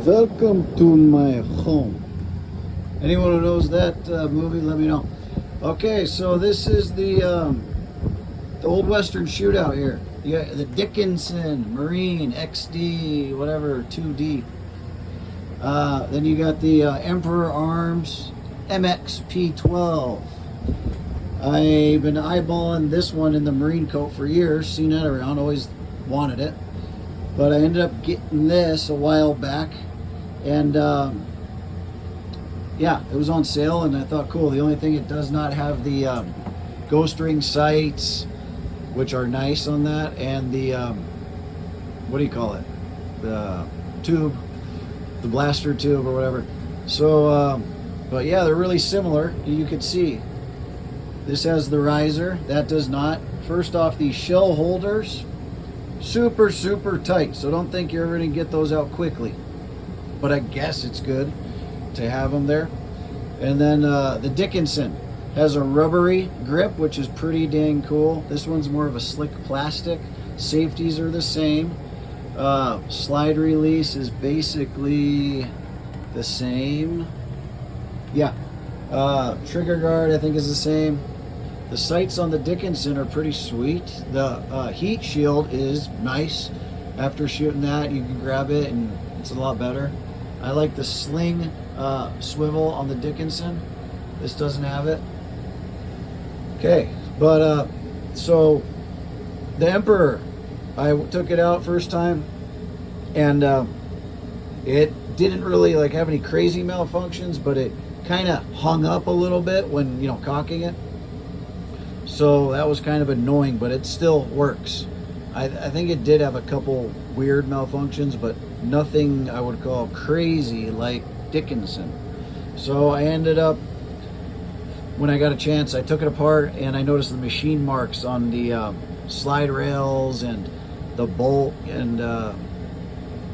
Welcome to my home. Anyone who knows that movie, let me know. Okay, so this is the old Western shootout here. Yeah, the Dickinson Marine XD, whatever 2D. Then you got the Emperor Arms MXP12. I've been eyeballing this one in the Marine coat for years, seen that around, always wanted it. But I ended up getting this a while back, and yeah, it was on sale, and I thought, cool. The only thing, it does not have the ghost ring sights, which are nice on that, and the what do you call it? The tube, the blaster tube or whatever. So, but yeah, they're really similar. You could see this has the riser, that does not. First off, these shell holders, super tight, so don't think you're going to get those out quickly, but I guess it's good to have them there. And then the Dickinson has a rubbery grip, which is pretty dang cool. This one's more of a slick plastic. Safeties are the same. Slide release is basically the same. Yeah. Trigger guard I think is the same. The sights on the Dickinson are pretty sweet. The heat shield is nice. After shooting that, you can grab it and it's a lot better. I like the sling swivel on the Dickinson. This doesn't have it. Okay, but so the Emperor, I took it out first time, and it didn't really like have any crazy malfunctions, but it kind of hung up a little bit when, you know, cocking it. So that was kind of annoying, but it still works. I think it did have a couple weird malfunctions, but nothing I would call crazy like Dickinson. So I ended up, when I got a chance, I took it apart and I noticed the machine marks on the slide rails and the bolt and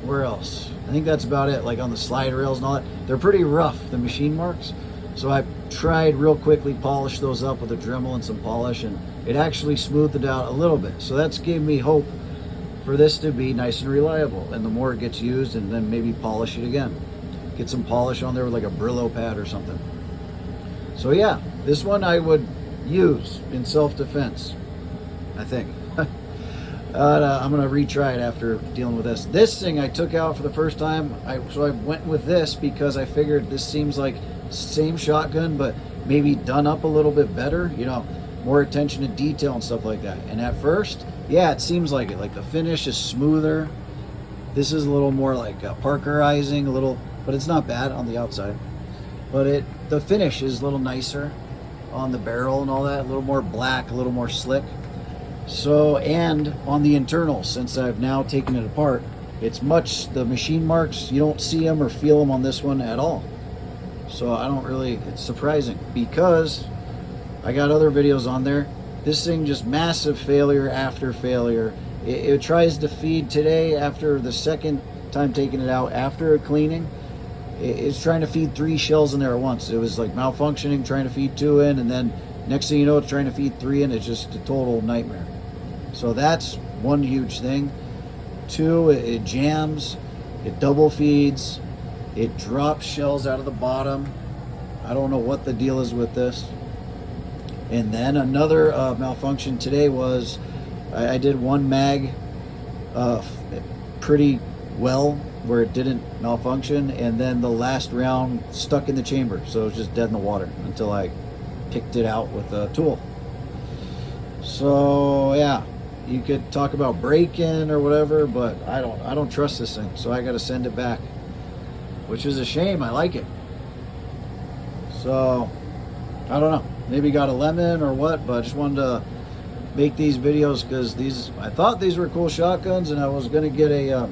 where else? I think that's about it, like on the slide rails and all that. They're pretty rough, the machine marks. So I tried real quickly, polished those up with a Dremel and some polish, and it actually smoothed it out a little bit. So that's gave me hope for this to be nice and reliable. And the more it gets used, and then maybe polish it again. Get some polish on there with like a Brillo pad or something. So yeah, this one I would use in self-defense, I think. I'm gonna retry it after dealing with this. This thing I took out for the first time, so I went with this because I figured this seems like same shotgun, but maybe done up a little bit better, you know, more attention to detail and stuff like that. And at first, yeah, it seems like it. Like the finish is smoother. This is a little more like Parkerizing, a little, but it's not bad on the outside. But the finish is a little nicer on the barrel and all that, a little more black, a little more slick. So, and on the internals, since I've now taken it apart, it's the machine marks, you don't see them or feel them on this one at all. So I don't really, it's surprising because I got other videos on there. This thing just massive failure after failure. It tries to feed today after the second time taking it out after a cleaning. It's trying to feed 3 shells in there at once. It was like malfunctioning, trying to feed 2 in, and then next thing you know, it's trying to feed 3 in. It's just a total nightmare. So that's one huge thing. 2, it jams, it double feeds, it drops shells out of the bottom. I don't know what the deal is with this. And then another malfunction today was I did one mag pretty well where it didn't malfunction, and then the last round stuck in the chamber, so it was just dead in the water until I picked it out with a tool. So yeah, you could talk about break-in or whatever, but I don't trust this thing, so I got to send it back, which is a shame. I like it. So I don't know, maybe got a lemon or what, but I just wanted to make these videos because I thought these were cool shotguns, and I was going to get a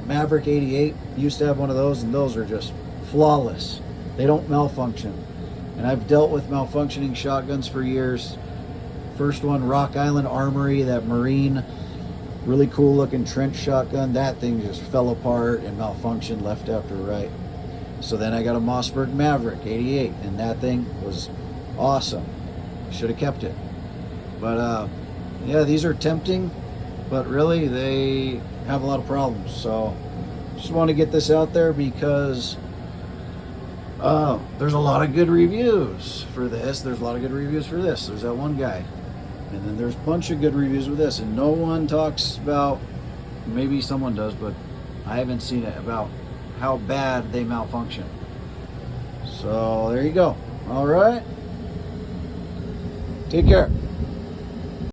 Maverick 88. Used to have one of those, and those are just flawless. They don't malfunction, and I've dealt with malfunctioning shotguns for years. First one, Rock Island Armory, that Marine, really cool looking trench shotgun. That thing just fell apart and malfunctioned left after right. So then I got a Mossberg Maverick 88, and that thing was awesome. Should have kept it. But yeah, these are tempting, but really they have a lot of problems. So Just want to get this out there because there's a lot of good reviews for this. There's a lot of good reviews for this. There's that one guy. And then there's a bunch of good reviews with this. And no one talks about, maybe someone does, but I haven't seen it, about how bad they malfunction. So there you go. All right. Take care.